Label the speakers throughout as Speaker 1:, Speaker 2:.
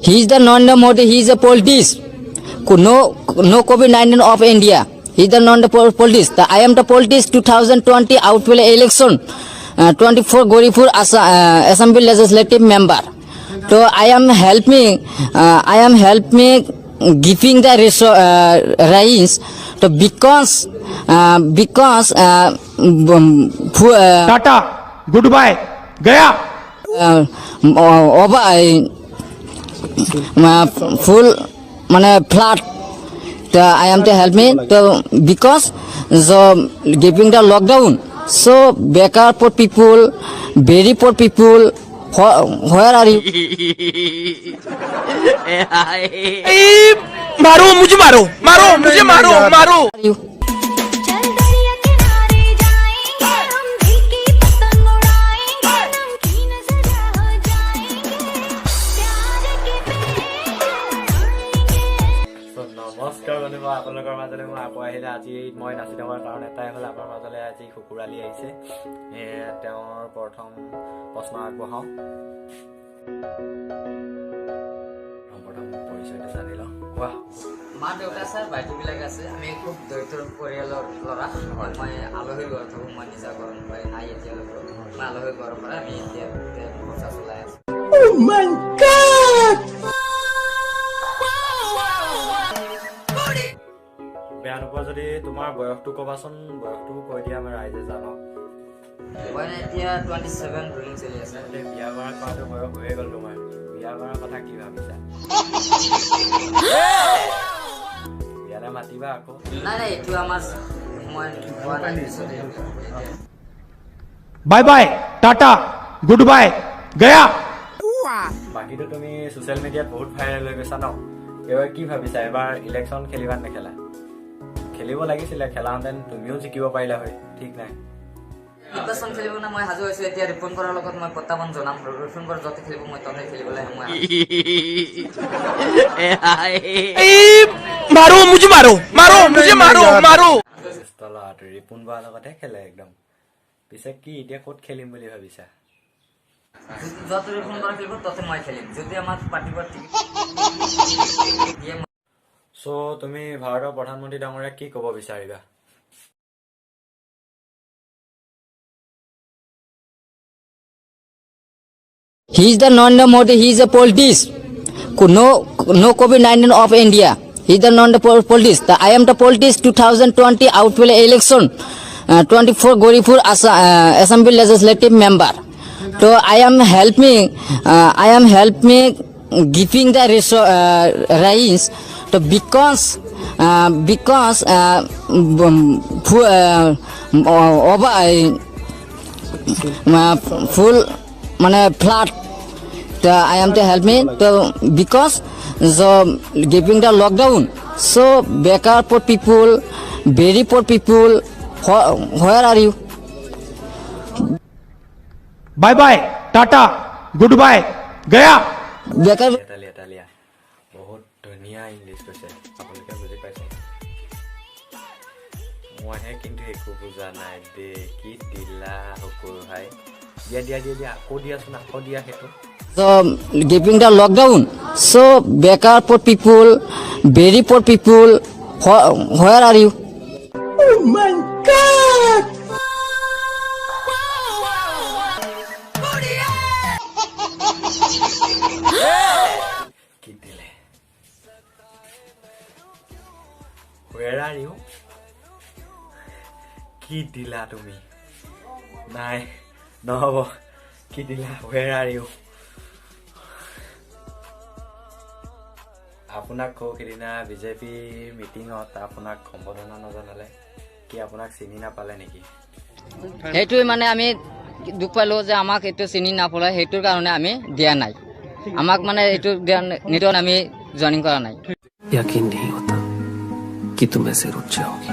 Speaker 1: He is the Narendra Modi. He is a politician. No COVID-19 of India. He is the Narendra politician. I am the politician 2020 outwell election. 24 Goripur Assembly Legislative Member. So I am helping giving the rise. So because
Speaker 2: tata goodbye गया
Speaker 1: full মানে flat. I am to help me to because the giving the lockdown. So better poor people, very poor people. Where are you?
Speaker 2: मारो मुझे मारो मारो मुझे मारो मारो
Speaker 1: Are you?
Speaker 3: चल दरिया किनारे जाएंगे हम दिल की पतंग उड़ाएंगे नमकीन सजा हो जाएंगे प्यार के
Speaker 4: নমস্কাৰ বন্ধুসকল, আপোনালোকৰ মাজলৈ মই আকৌ আহিলে। আজি মই নাচি থকাৰ কাৰণ এটাই হ'ল, আপোনাৰ মাজলৈ আজি কুকুৰালি আহিছে। তেওঁৰ প্ৰথম প্ৰশ্ন আগবঢ়াওঁ। প্ৰথম পৰিচয়টো জানি লওঁ। কোৱা।
Speaker 1: মা দেউতা আছে, ভাইটিবিলাক আছে। আমি খুব দৰিদ্ৰ পৰিয়ালৰ ল'ৰা। মই আলহীৰ ঘৰত থাকোঁ। মই নিজা ঘৰ নাই এতিয়ালৈকে। মই আলহীৰ ঘৰৰ পৰা আমি এতিয়া খৰচা চলাই আছোঁ।
Speaker 4: বেয়া নোপোৱা যদি তোমাৰ বয়সটো ক'বাচোন, বয়সটো কৈ দিয়া আমাৰ ৰাইজে জানক।
Speaker 1: মই এতিয়া 27 ৰুলিং চলি আছে।
Speaker 4: বিয়া কৰা কৰাটো বয়স হৈয়ে গ'ল তোমাৰ। বিয়া কৰাৰ কথা কি ভাবিছা? বিয়ালৈ মাতিবা আকৌ।
Speaker 1: নাই এইটো আমাৰ মই হোৱা নাই।
Speaker 2: Bye bye tata goodbye गया
Speaker 4: বাকীটো তুমি ছ'চিয়েল মিডিয়াত বহুত ভাইৰেল হৈ গৈছা ন? এইবাৰ কি ভাবিছা? এবাৰ ইলেকশ্যন খেলিবা নেখেলা? খেলিব লাগিছিলে, খেলাহেঁতেন তুমিও জিকিব পাৰিলা হয়, ঠিক নাই।
Speaker 1: নিৰ্বাচন খেলিবলৈ মই সাজু হৈছোঁ। এতিয়া ৰিপন কৰাৰ লগত মই প্ৰত্যাহ্বান জনাম। ৰিপন কৰা য'তে খেলিব মই তাতে খেলিবলৈ মই
Speaker 2: मारो मुझे मारो मारो मुझे मारो मारो
Speaker 4: ল'ৰাটো ৰিপুন বাৰ লগতে খেলে একদম। পিছে কি এতিয়া ক'ত খেলিম বুলি ভাবিছা?
Speaker 1: য'ত ৰিপন কৰা খেলিব ততে মই খেলিম, যদি আমাৰ পাৰ্টিৰ দিয়ে।
Speaker 4: চ' তুমি ভাৰতৰ প্ৰধানমন্ত্ৰী ডাঙৰীয়াক কি ক'ব বিচাৰিবা?
Speaker 1: He is the Narendra Modi. He is a politician. No COVID-19 of India. He is the Narendra politician. I am the politician 2020 outwell election. 24 Goripur Assembly Legislative Member. So I am helping giving the rise. So because full মানে flat. I am to help me to because the giving the lockdown. So better poor people, very poor people. Where are you?
Speaker 2: Bye bye tata goodbye गया
Speaker 1: Better
Speaker 4: এটালিয়া বহুত ধুনীয়া English কৈছে, আপোনালোকে বুজি পাইছে? মইহে কিন্তু একো বুজা নাই দে। কি দিলা সকলো ভাই? দিয়া আকৌ দিয়াচোন, আকৌ দিয়া সেইটো।
Speaker 1: the giving the lockdown. So better poor people, very poor people. Where are you?
Speaker 4: কি দিলে? Where are you? কি দিলা তুমি? নাই নহ'ব। কি দিলা? Where are you? আপোনাক কওঁ, সিদিনা বিজেপি মিটিঙত আপোনাক সম্বোধনা নজনালে কি? আপোনাক চিনি নাপালে নেকি?
Speaker 1: সেইটোৱে মানে আমি দুখ পালোঁ যে আমাক এইটো চিনি নাপালে, সেইটোৰ কাৰণে আমি দিয়া নাই। আমাক মানে এইটো নিদিয়া আমি জইনিং কৰা নাই।
Speaker 5: यकीन नहीं होता कि तुम ऐसे रुक जाओगी।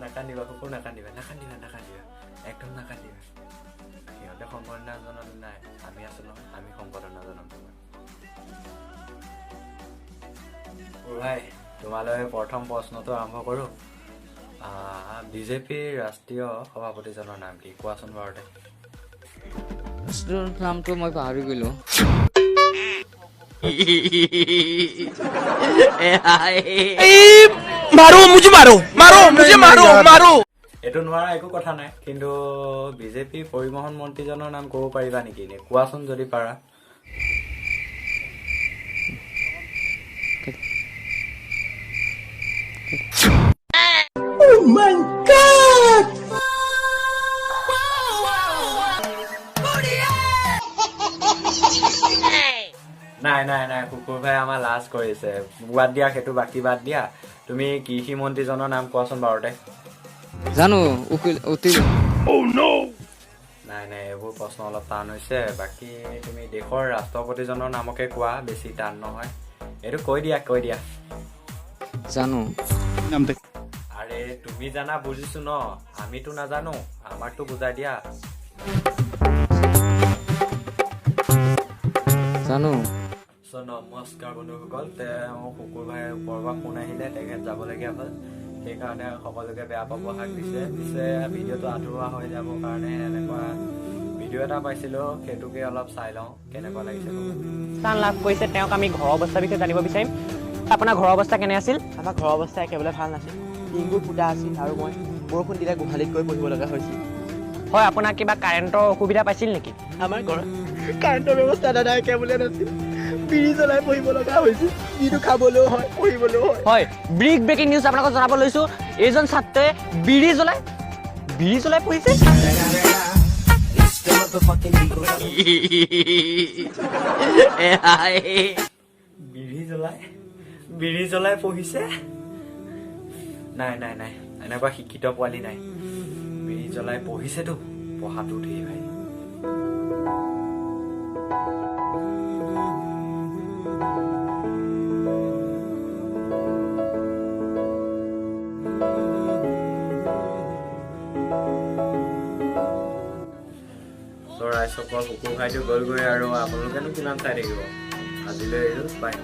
Speaker 4: নাকান্দিবা কুকুৰ, নাকান্দিবা একদম নাকান্দিবা। সিহঁতে সম্বোধনা জনালে নাই, আমি আছো নহয়, আমি সম্বোধনা জনাম তোমাক। ভাই তোমালৈ প্ৰথম প্ৰশ্নটো আৰম্ভ কৰোঁ। বিজেপিৰ ৰাষ্ট্ৰীয় সভাপতিজনৰ নাম কি? কোৱাচোন বাৰুতে।
Speaker 1: নামটো মই পাহৰি গ'লো
Speaker 2: मारो मुझे मारो मारो मुझे मारो मारो
Speaker 4: এইটো নোৱাৰা একো কথা নাই কিন্তু বিজেপি পৰিবহন মন্ত্ৰীজনৰ নাম ক'ব পাৰিবা নেকি নে কোৱাচোন যদি পাৰা নাই নাই নাই কুকুৰ ভাই আমাৰ লাজ কৰিছে বাদ দিয়া সেইটো বাকী বাদ দিয়া তুমি কৃষি মন্ত্ৰীজনৰ নাম কোৱাচোন বাৰতে
Speaker 1: জানো অতি
Speaker 4: নাই নাই এইবোৰ প্ৰশ্ন অলপ টান হৈছে বাকী তুমি দেশৰ ৰাষ্ট্ৰপতিজনৰ নামকে কোৱা বেছি টান নহয় এইটো কৈ দিয়া
Speaker 1: জানো
Speaker 4: আৰে তুমি জানা বুজিছো ন আমিতো নাজানো আমাকতো বুজাই দিয়া
Speaker 1: জানো
Speaker 4: নমস্কাৰ বন্ধুসকল কুকুৰ ভাইৰ ওপৰৰ পৰা ফোন আহিলে তেখেত যাবলগীয়া হ'ল সেইকাৰণে সকলোকে বেয়া পাব হাক দিছে পিছে ভিডিঅ'টো আধৰুৱা হৈ যাবৰ কাৰণে এনেকুৱা ভিডিঅ' এটা পাইছিলো সেইটোকে অলপ চাই লওঁ কেনেকুৱা লাগিছে
Speaker 6: স্থান লাভ কৰিছে তেওঁক আমি ঘৰৰ অৱস্থাৰ বিষয়ে জানিব বিচাৰিম আপোনাৰ ঘৰৰ অৱস্থা কেনে আছিল
Speaker 7: আমাৰ ঘৰৰ অৱস্থা একেবাৰে ভাল নাছিল টিংবোৰ ফুটা আছিল আৰু মই বৰষুণ দিলে গোহালিত গৈ পঢ়িব লগা হৈছিল
Speaker 6: হয় আপোনাৰ কিবা কাৰেণ্টৰ অসুবিধা পাইছিল নেকি
Speaker 7: আমাৰ ঘৰত কাৰেণ্টৰ ব্যৱস্থা দাদা একেবাৰে নাছিল বিড়ি জ্বলাই পঢ়িব লগা হৈছিল যিটো খাবলৈও হয় পঢ়িবলৈও হয়
Speaker 6: হয় ব্ৰিক ব্ৰেকিং নিউজ আপোনালোকক জনাব লৈছো এইজন ছাত্ৰই বিড়ি জ্বলাই পঢ়িছে
Speaker 4: বিড়ি জ্বলাই পঢ়িছে নাই নাই নাই এনেকুৱা শিক্ষিত পোৱালি নাই বিড়ি জ্বলাই পঢ়িছেতো পঢ়াটো ধেই ভাই ৰাইজসকল কুকুৰ খাইটো গ'লগৈ আৰু আপোনালোকেনো কিমান চাই থাকিব আজিলৈ এৰিলো বাই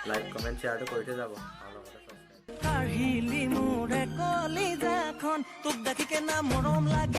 Speaker 4: লাইক কমেণ্ট শ্বেয়াৰটো কৰি থৈ যাব আৰু লগতে ছাবস্ক্ৰাইব